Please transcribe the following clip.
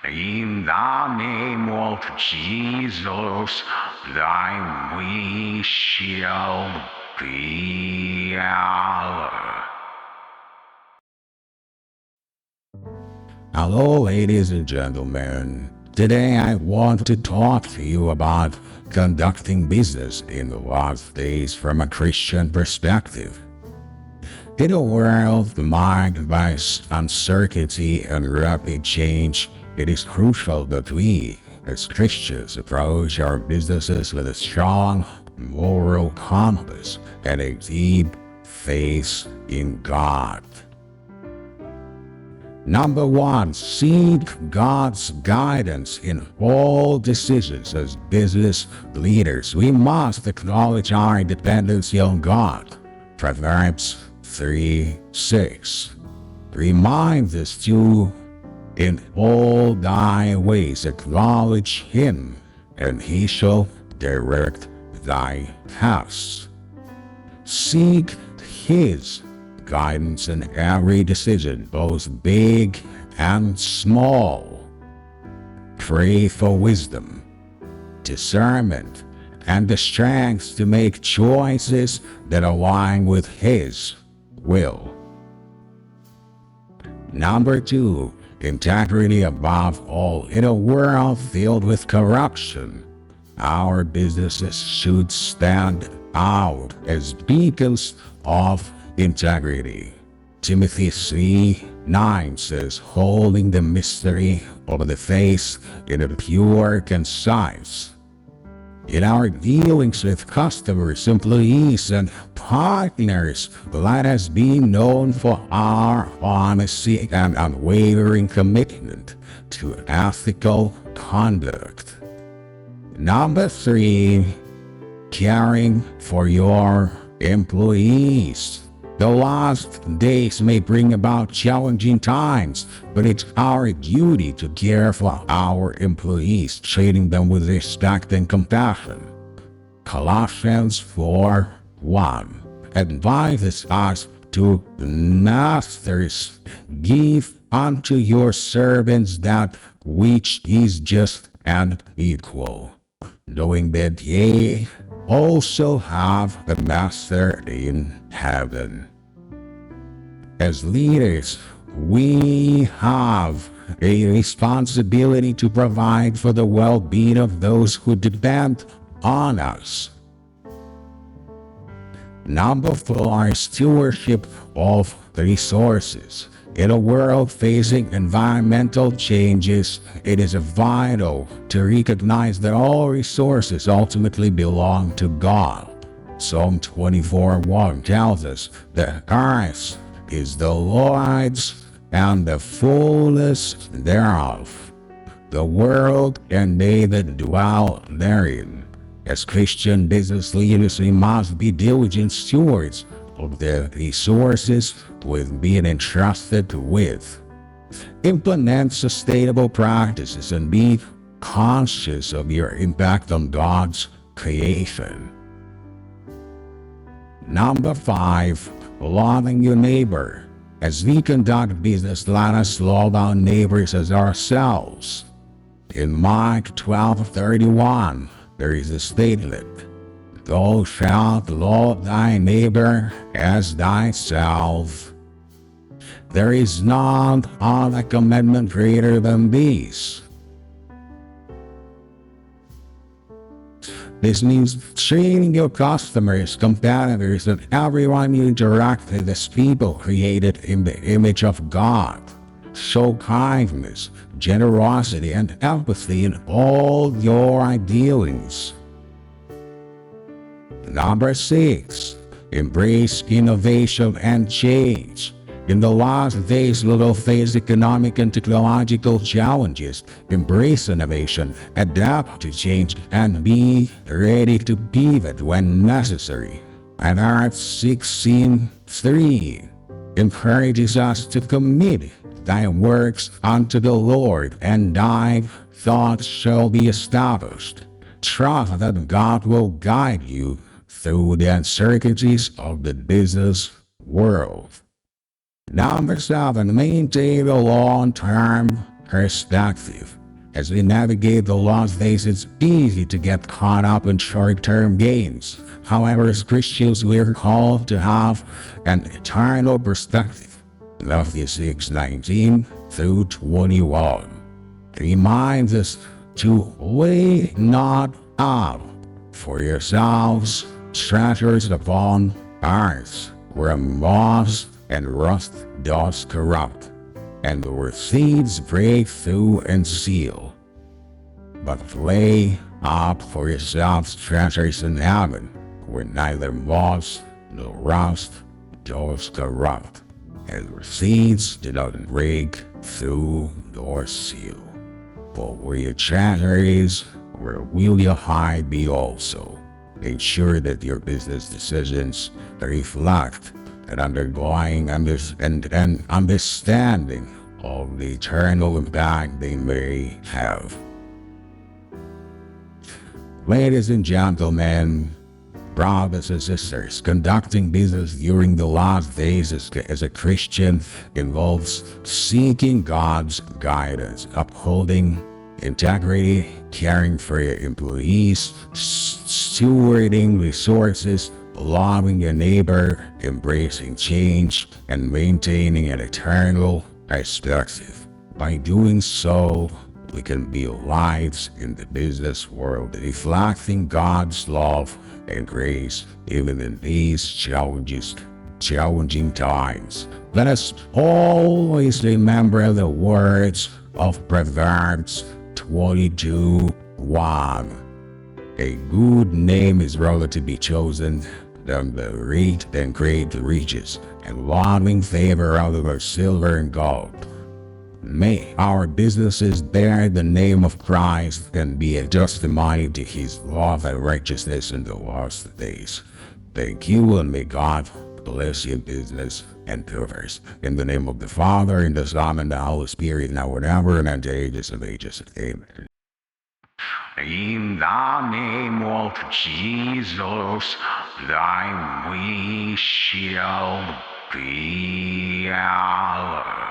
In the name of Jesus, thy we shall be our. Hello, ladies and gentlemen. Today I want to talk to you about conducting business in the last days from a Christian perspective. In a world marked by uncertainty and rapid change, it is crucial that we, as Christians, approach our businesses with a strong moral compass and a deep faith in God. Number one, seek God's guidance in all decisions. As business leaders, we must acknowledge our dependency on God. Proverbs 3:6 reminds us to, in all thy ways acknowledge him, and he shall direct thy paths. Seek his guidance in every decision, both big and small. Pray for wisdom, discernment, and the strength to make choices that align with his will. Number two, integrity above all. In a world filled with corruption, our businesses should stand out as beacons of integrity. Timothy 3:9 says, holding the mystery of the faith in a pure conscience. In our dealings with customers, employees, and partners, let us be known for our honesty and unwavering commitment to ethical conduct. Number three, caring for your employees. The last days may bring about challenging times, but it's our duty to care for our employees, treating them with respect and compassion. Colossians 4:1 advises us to masters, give unto your servants that which is just and equal, knowing that ye also have a master in heaven. As leaders, we have a responsibility to provide for the well-being of those who depend on us. Number four, stewardship of the resources. In a world facing environmental changes, it is vital to recognize that all resources ultimately belong to God. Psalm 24:1 tells us the earth is the Lord's and the fullness thereof, the world and they that dwell therein. As Christian business leaders, we must be diligent stewards of the resources we've been entrusted with. Implement sustainable practices and be conscious of your impact on God's creation. Number five, loving your neighbor. As we conduct business, let us love our neighbors as ourselves. In Mark 12:31, there is a statement, thou shalt love thy neighbor as thyself. There is none other commandment greater than these. This means treating your customers, competitors, and everyone you interact with as people created in the image of God. Show kindness, generosity, and empathy in all your dealings. Number six, embrace innovation and change. In the last days, we will face economic and technological challenges. Embrace innovation, adapt to change, and be ready to pivot when necessary. And Proverbs 16:3 encourages us to commit thy works unto the Lord, and thy thoughts shall be established. Trust that God will guide you through the uncertainties of the business world. Number seven, maintain a long-term perspective. As we navigate the lost days, it's easy to get caught up in short-term gains. However, as Christians, we're called to have an eternal perspective. Matthew 6:19 through 21 reminds us to lay not up for yourselves treasures upon earth, where moth and rust does corrupt, and where thieves break through and steal. But lay up for yourselves treasures in heaven, where neither moth nor rust does corrupt, and where thieves do not break through nor steal. For where your treasure is, where will your heart be also? Ensure that your business decisions reflect an underlying understanding of the eternal impact they may have. Ladies and gentlemen, brothers and sisters, conducting business during the last days as a Christian involves seeking God's guidance, upholding integrity, caring for your employees, stewarding resources, loving your neighbor, embracing change, and maintaining an eternal perspective. By doing so, we can build lives in the business world reflecting God's love and grace even in these challenging times. Let us always remember the words of Proverbs 22:1. A good name is rather to be chosen than the great riches, and loving favor rather than silver and gold. May our businesses bear the name of Christ and be a testimony to His love and righteousness in the last days. Thank you, and may God bless your business and endeavors. In the name of the Father, and the Son, and the Holy Spirit, now and ever, and unto ages of ages. Amen. In the name of Jesus, thy we shall be alive.